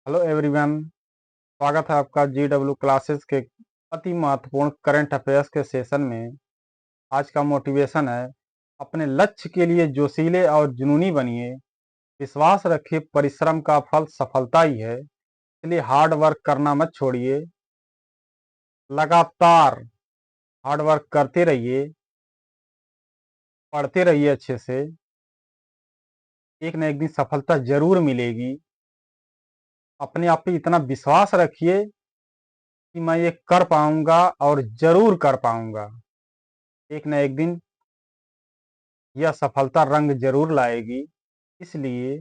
Hello everyone. स्वागत है आपका GW क्लासेस के अति महत्वपूर्ण करंट अफेयर्स के सेशन में। आज का मोटिवेशन है, अपने लक्ष्य के लिए जोशीले और जुनूनी बनिए। विश्वास रखिए, परिश्रम का फल सफलता ही है, इसलिए हार्ड वर्क करना मत छोड़िए। लगातार हार्ड वर्क करते रहिए, पढ़ते रहिए अच्छे से, एक न एक दिन सफलता जरूर मिलेगी। अपने आप पे इतना विश्वास रखिए कि मैं ये कर पाऊंगा और जरूर कर पाऊंगा। एक न एक दिन यह सफलता रंग जरूर लाएगी। इसलिए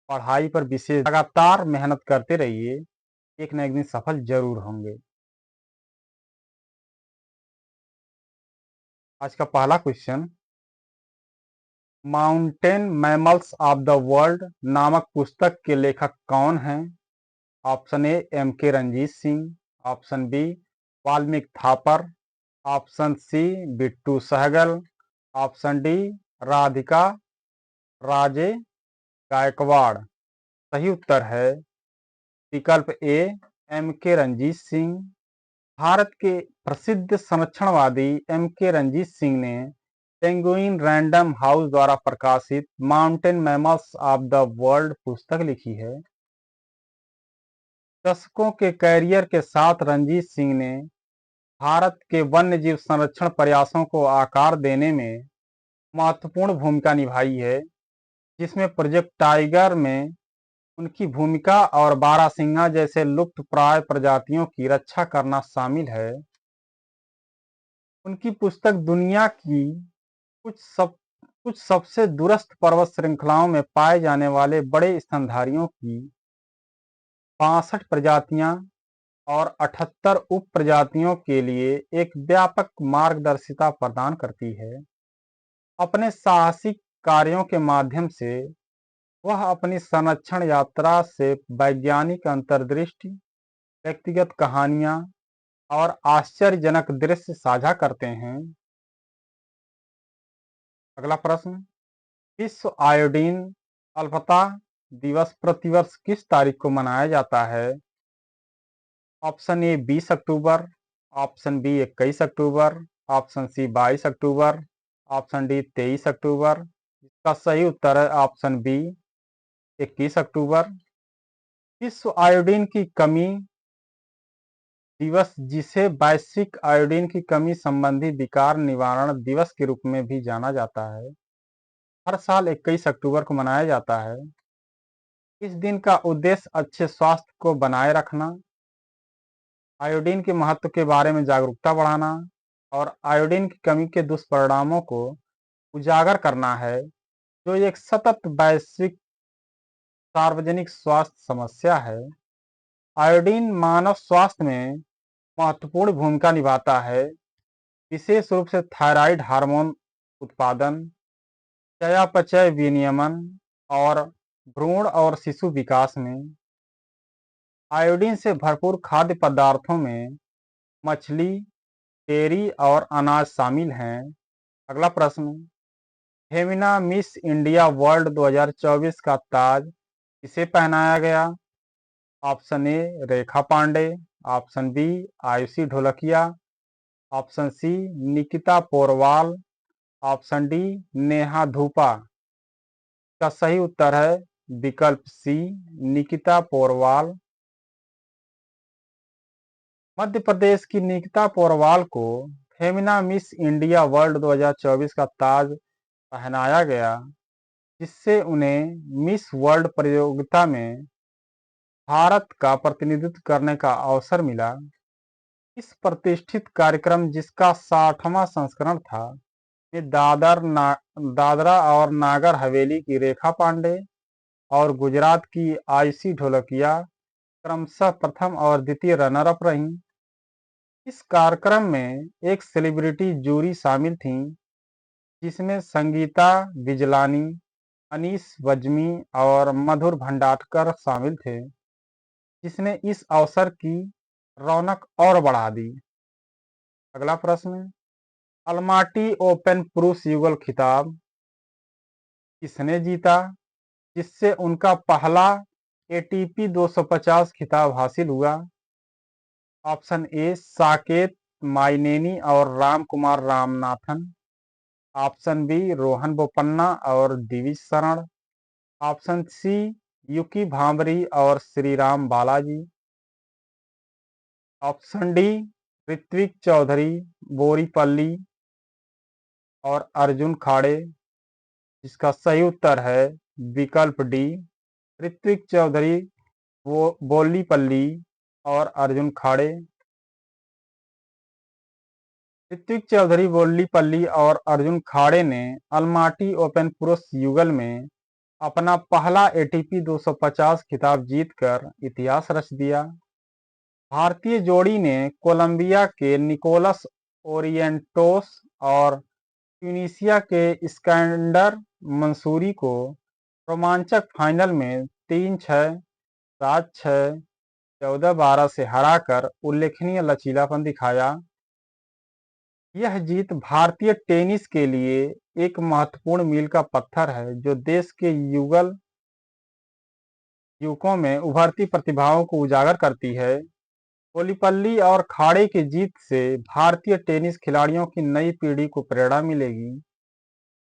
पढ़ाई पर विशेष लगातार मेहनत करते रहिए, एक न एक दिन सफल जरूर होंगे। आज का पहला question, mountain mammals of the world नामक पुस्तक के लेखक कौन हैं? Option A MK Ranjit Singh, option B Valmiki Thapar, option C Bittu Sahgal, option D Radhika Raje Gaikwad. सही उत्तर है विकल्प ए MK रंजीत सिंह। भारत के प्रसिद्ध संरक्षणवादी MK रंजीत सिंह ने पेंगुइन रैंडम हाउस द्वारा प्रकाशित mountain mammals of the world पुस्तक लिखी है। दशकों के कैरियर के साथ रंजीत सिंह ने भारत के वन्यजीव संरक्षण प्रयासों को आकार देने में महत्वपूर्ण भूमिका निभाई है, जिसमें प्रोजेक्ट टाइगर में उनकी भूमिका और बारहसिंगा जैसे लुप्तप्राय प्रजातियों की रक्षा करना शामिल है। उनकी पुस्तक दुनिया की कुछ सबसे दूरस्थ पर्वत श्रृंखलाओं में पाए जाने वाले बड़े स्तनधारियों की 62 प्रजातियां और 78 उप प्रजातियों के लिए एक व्यापक मार्गदर्शिता प्रदान करती है। अपने साहसिक कार्यों के माध्यम से वह अपनी संरक्षण यात्रा से वैज्ञानिक अंतर्दृष्टि, व्यक्तिगत कहानियां और आश्चर्यजनक दृश्य साझा करते हैं। अगला प्रश्न, विश्व आयोडीन अल्पता दिवस प्रतिवर्ष किस तारीख को मनाया जाता है? ऑप्शन ए 20 अक्टूबर, ऑप्शन बी 21 अक्टूबर, ऑप्शन सी 22 अक्टूबर, ऑप्शन डी 23 अक्टूबर। इसका सही उत्तर है ऑप्शन बी 21 अक्टूबर। विश्व आयोडीन की कमी दिवस, जिसे वैश्विक आयोडीन की कमी संबंधी विकार निवारण दिवस के रूप में भी जाना जाता है, हर साल 21 अक्टूबर को मनाया जाता है। इस दिन का उद्देश्य अच्छे स्वास्थ्य को बनाए रखना, आयोडीन के महत्व के बारे में जागरूकता बढ़ाना और आयोडीन की कमी के दुष्परिणामों को उजागर करना है, जो एक सतत वैश्विक सार्वजनिक स्वास्थ्य समस्या है। आयोडीन मानव स्वास्थ्य में महत्वपूर्ण भूमिका निभाता है, विशेष रूप से थायराइड हार्मोन उत्पादन, चयापचय विनियमन और भ्रूण और शिशु विकास में। आयोडीन से भरपूर खाद्य पदार्थों में मछली, डेयरी और अनाज शामिल हैं। अगला प्रश्न, फेमिना मिस इंडिया वर्ल्ड 2024 का ताज किसे पहनाया गया? Option A Rekha Pandey, option B Ayushi Dholakia, option C Nikita Porwal, option D Neha Dhupa. का सही उत्तर है विकल्प सी निकिता पोरवाल। मध्य प्रदेश की निकिता पोरवाल को फेमिना मिस इंडिया वर्ल्ड 2024 का ताज पहनाया गया, जिससे उन्हें मिस वर्ल्ड प्रतियोगिता में भारत का प्रतिनिधित्व करने का अवसर मिला। इस प्रतिष्ठित कार्यक्रम, जिसका 60वां संस्करण था, में दादरा और नागर हवेली की रेखा पांडे और गुजरात की आयुषी ढोलकिया क्रमशः प्रथम और द्वितीय रनर अप रहीं। इस कार्यक्रम में एक सेलिब्रिटी जूरी शामिल थी, जिसमें संगीता बिजलानी, अनीस बज्मी और मधुर भंडारकर शामिल थे, जिसने इस अवसर की रौनक और बढ़ा दी। अगला प्रश्न, अलमाटी ओपन पुरुष युगल खिताब किसने जीता, जिससे उनका पहला एटीपी 250 खिताब हासिल हुआ? ऑप्शन ए साकेत माइनेनी और राम कुमार रामनाथन। ऑप्शन बी रोहन बोपन्ना और Divij Sharan. Option C Yuki Bhambri और श्रीराम बालाजी। ऑप्शन डी ऋत्विक चौधरी बोरीपल्ली और अर्जुन खाड़े। जिसका सही उत्तर है विकल्प डी ऋत्विक चौधरी वो बोलीपल्ली और अर्जुन खाड़े। ऋत्विक चौधरी बोलीपल्ली और अर्जुन खाड़े ने अलमाटी ओपन पुरुष युगल में अपना पहला एटीपी 250 खिताब जीतकर इतिहास रच दिया। भारतीय जोड़ी ने कोलंबिया के निकोलस ओरिएंटोस और ट्यूनीशिया के इस्कंदर मंसूरी को रोमांचक फाइनल में 3-6, 7-6, 14-12 से हराकर उल्लेखनीय लचीलापन दिखाया। यह जीत भारतीय टेनिस के लिए एक महत्वपूर्ण मील का पत्थर है जो देश के युवकों में उभरती प्रतिभाओं को उजागर करती है। बोलीपल्ली और खाड़े की जीत से भारतीय टेनिस खिलाड़ियों की नई पीढ़ी को प्रेरणा मिलेगी,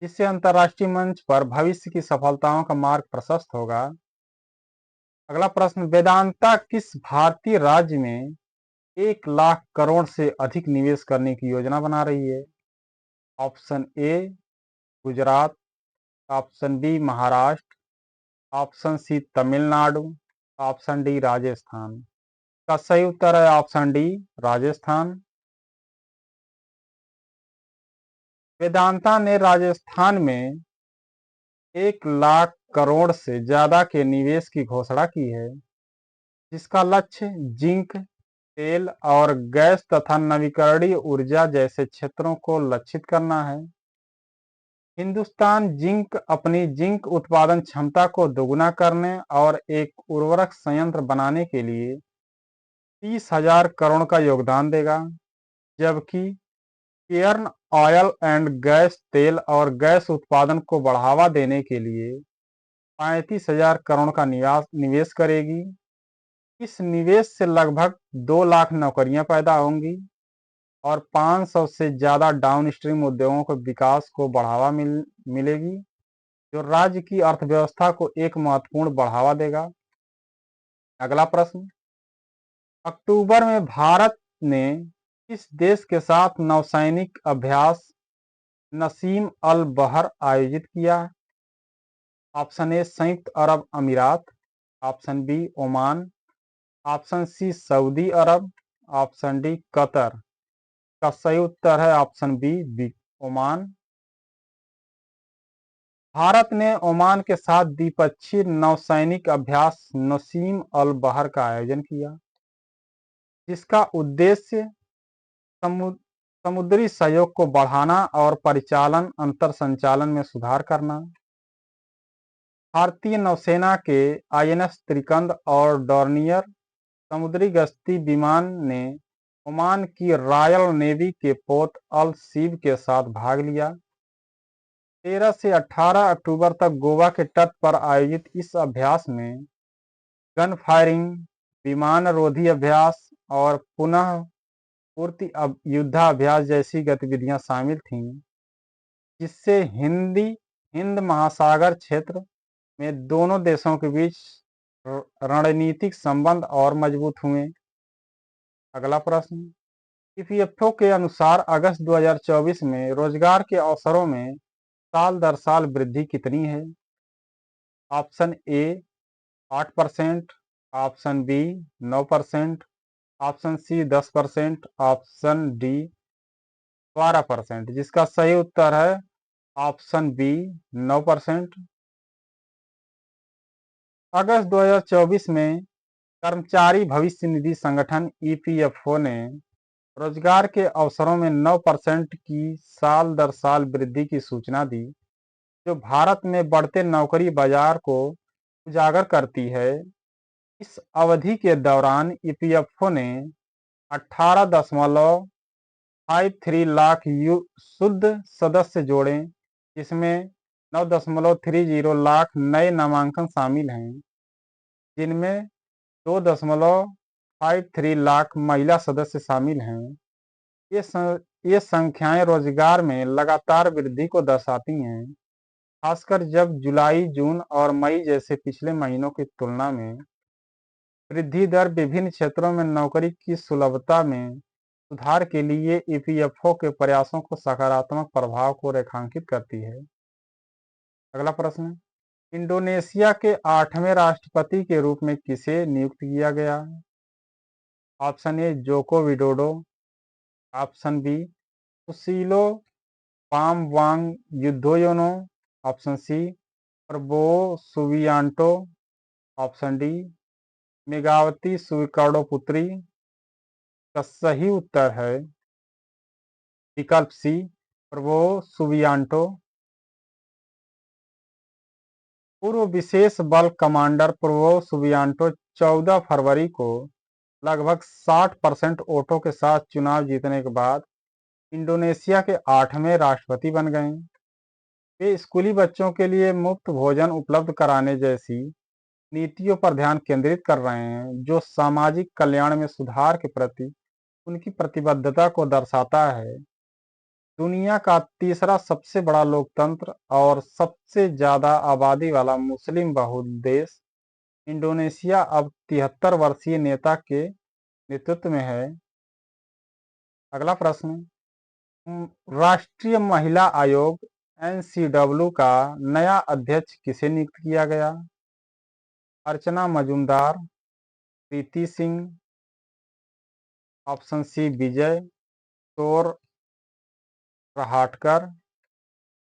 जिससे अंतर्राष्ट्रीय मंच पर भविष्य की सफलताओं का मार्ग प्रशस्त होगा। अगला प्रश्न, वेदांता किस भारतीय राज्य में 1 लाख करोड़ से अधिक निवेश करने की योजना बना रही है? Option A Gujarat. Option B Maharashtra. Option C Tamil Nadu. Option D Rajasthan. का सही उत्तर है ऑप्शन डी राजस्थान। वेदांता ने राजस्थान में 1 लाख करोड़ से ज्यादा के निवेश की घोषणा की है, जिसका लक्ष्य जिंक, तेल और गैस तथा नवीकरणीय ऊर्जा जैसे क्षेत्रों को लक्षित करना है। हिंदुस्तान जिंक अपनी जिंक उत्पादन क्षमता को दोगुना करने और एक उर्वरक संयंत्र बनाने के लिए 30,000 करोड़ का योगदान देगा, जबकि केयर्न ऑयल एंड गैस तेल और गैस उत्पादन को बढ़ावा देने के लिए 35,000 करोड़ का निवेश करेगी। इस निवेश से लगभग 2 लाख नौकरियां पैदा होंगी और 500 से ज्यादा डाउनस्ट्रीम उद्योगों के विकास को बढ़ावा मिलेगी, जो राज्य की अर्थव्यवस्था को एक महत्वपूर्ण बढ़ावा देगा। अगला प्रश्न, अक्टूबर में भारत ने किस देश के साथ नौसैनिक अभ्यास नसीम अल बहर आयोजित किया? ऑप्शन ए संयुक्त अरब अमीरात। Option B Oman. Option C सऊदी अरब। Option D Qatar. का सही उत्तर है ऑप्शन बी ओमान। भारत ने ओमान के साथ द्विपक्षीय नौसैनिक अभ्यास नसीम अल बहर का आयोजन किया, जिसका उद्देश्य समुद्री सहयोग को बढ़ाना और परिचालन अंतर संचालन में सुधार करना। भारतीय नौसेना के आईएनएस त्रिकंद और डॉर्नियर समुद्री गश्ती विमान ने ओमान की रॉयल नेवी के पोत अल सीब के साथ भाग लिया। 13 से 18 अक्टूबर तक गोवा के तट पर आयोजित इस अभ्यास में गन फायरिंग, विमानरोधी अभ्यास और पुनः पूर्ति युद्धाभ्यास जैसी गतिविधियां शामिल थीं, जिससे हिंद महासागर क्षेत्र में दोनों देशों के बीच रणनीतिक संबंध और मजबूत हुए। अगला प्रश्न, ईपीएफओ के अनुसार अगस्त 2024 में रोजगार के अवसरों में साल दर साल वृद्धि कितनी है? Option A 8%, option B 9%, option C 10%, option D 12%। जिसका सही उत्तर है ऑप्शन बी 9%। अगस्त 2024 में कर्मचारी भविष्य निधि संगठन ईपीएफओ ने रोजगार के अवसरों में 9% की साल दर साल वृद्धि की सूचना दी, जो भारत में बढ़ते नौकरी बाजार को उजागर करती है। इस अवधि के दौरान ईपीएफओ ने 18.53 लाख शुद्ध सदस्य जोड़े, जिसमें 9.30 लाख नए नामांकन शामिल हैं। जिनमें 2.53 लाख महिला सदस्य शामिल हैं। ये संख्याएं रोजगार में लगातार वृद्धि को दर्शाती हैं, खासकर जब जुलाई, जून और मई जैसे पिछले महीनों की तुलना में वृद्धि दर विभिन्न क्षेत्रों में नौकरी की सुलभता में सुधार के लिए ईपीएफओ के प्रयासों को सकारात्मक प्रभाव को रेखांकित करती है। अगला प्रश्न, इंडोनेशिया के 8वें राष्ट्रपति के रूप में किसे नियुक्त किया गया? Option A Joko Widodo, option B Susilo Bambang Yudhoyono, option C Prabowo Subianto, option D Megawati Sukarnoputri. का सही उत्तर है विकल्प सी प्रबोवो सुबियांटो। पूर्व विशेष बल कमांडर प्रबोवो सुबियांटो 14 फरवरी को लगभग 60% वोटों के साथ चुनाव जीतने के बाद इंडोनेशिया के 8वें राष्ट्रपति बन गए। वे स्कूली बच्चों के लिए मुफ्त भोजन उपलब्ध कराने जैसी नीतियों पर ध्यान केंद्रित कर रहे हैं, जो सामाजिक कल्याण में सुधार के प्रति उनकी प्रतिबद्धता को दर्शाता है। दुनिया का तीसरा सबसे बड़ा लोकतंत्र और सबसे ज्यादा आबादी वाला मुस्लिम बहुल देश इंडोनेशिया अब 73 वर्षीय नेता के नेतृत्व में है। अगला प्रश्न, राष्ट्रीय महिला आयोग एनसीडब्ल्यू का नया अध्यक्ष किसे नियुक्त किया गया? अर्चना मजूमदार, प्रीति सिंह, ऑप्शन सी विजय किशोर रहाटकर,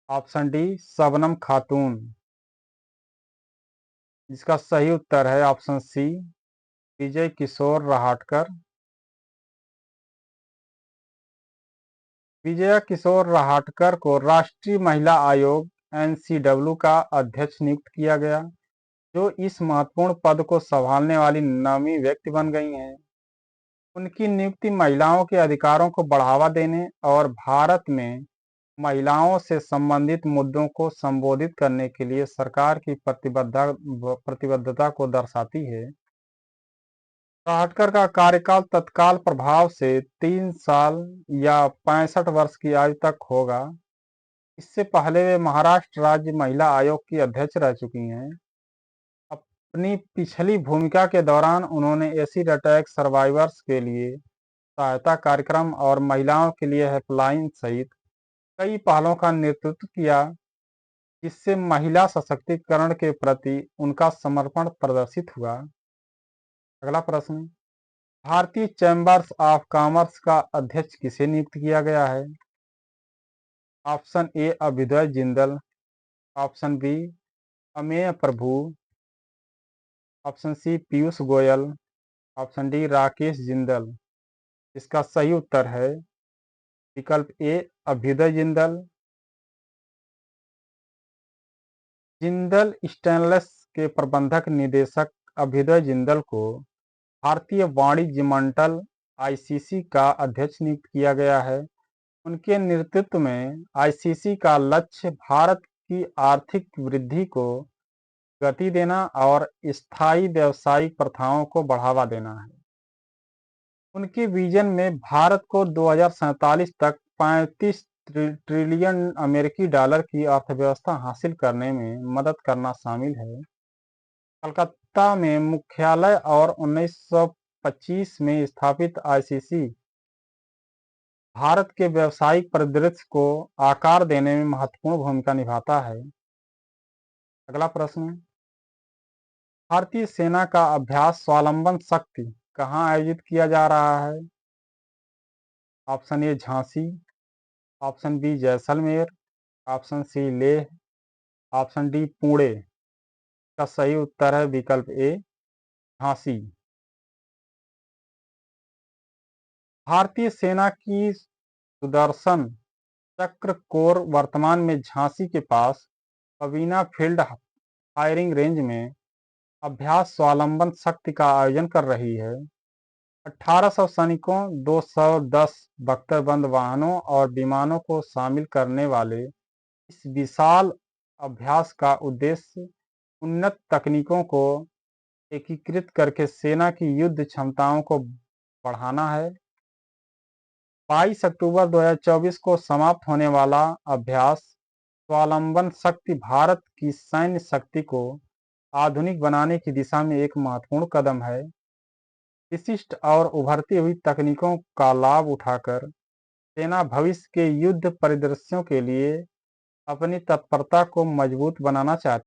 ऑप्शन डी शबनम खातून। जिसका सही उत्तर है ऑप्शन सी विजय किशोर रहाटकर। विजय किशोर रहाटकर को राष्ट्रीय महिला आयोग एनसीडब्ल्यू का अध्यक्ष नियुक्त किया गया, जो इस महत्वपूर्ण पद को संभालने वाली 9वीं व्यक्ति बन गई हैं। उनकी नियुक्ति महिलाओं के अधिकारों को बढ़ावा देने और भारत में महिलाओं से संबंधित मुद्दों को संबोधित करने के लिए सरकार की प्रतिबद्धता को दर्शाती है। रहाटकर का कार्यकाल तत्काल प्रभाव से 3 साल या 65 वर्ष की आयु तक होगा। इससे पहले वे महाराष्ट्र राज्य महिला आयोग की अध्यक्ष रह चुकी हैं। अपनी पिछली भूमिका के दौरान उन्होंने एसिड अटैक सर्वाइवर्स के लिए सहायता कार्यक्रम और महिलाओं के लिए हेल्पलाइन सहित कई पहलों का नेतृत्व किया, जिससे महिला सशक्तिकरण के प्रति उनका समर्पण प्रदर्शित हुआ। अगला प्रश्न, भारतीय चैम्बर्स ऑफ कॉमर्स का अध्यक्ष किसे नियुक्त किया गया है? Option A Abhyuday Jindal, option B Amey Prabhu, option C Piyush Goyal, option D Rakesh Jindal. इसका सही उत्तर है विकल्प ए अभ्युदय जिंदल। जिंदल स्टेनलेस के प्रबंधक निदेशक अभ्युदय जिंदल को भारतीय वाणिज्य मंडल आईसीसी का अध्यक्ष नियुक्त किया गया है। उनके नेतृत्व में आईसीसी का लक्ष्य भारत की आर्थिक वृद्धि को गति देना और स्थायी व्यावसायिक प्रथाओं को बढ़ावा देना है। उनके विजन में भारत को 2047 तक 35 ट्रिलियन अमेरिकी डॉलर की अर्थव्यवस्था हासिल करने में मदद करना शामिल है। कलकत्ता में मुख्यालय और 1925 में स्थापित आईसीसी भारत के व्यावसायिक परिदृश्य को आकार देने में महत्वपूर्ण भूमिका निभाता है। अगला प्रश्न, भारतीय सेना का अभ्यास स्वावलंबन शक्ति कहाँ आयोजित किया जा रहा है? Option A Jhansi, option B Jaisalmer, option C Leh, option D Pune. का सही उत्तर है विकल्प ए झांसी। भारतीय सेना की सुदर्शन चक्र कोर वर्तमान में झांसी के पास पवीना फील्ड फायरिंग रेंज में अभ्यास स्वावलंबन शक्ति का आयोजन कर रही है। 1800 सैनिकों, 210 बख्तरबंद वाहनों और विमानों को शामिल करने वाले इस विशाल अभ्यास का उद्देश्य उन्नत तकनीकों को एकीकृत करके सेना की युद्ध क्षमताओं को बढ़ाना है। 22 अक्टूबर 2024 को समाप्त होने वाला अभ्यास स्वावलंबन शक्ति भारत की सैन्य शक्ति को आधुनिक बनाने की दिशा में एक महत्वपूर्ण कदम है। विशिष्ट और उभरती हुई तकनीकों का लाभ उठाकर सेना भविष्य के युद्ध परिदृश्यों के लिए अपनी तत्परता को मजबूत बनाना चाहती है।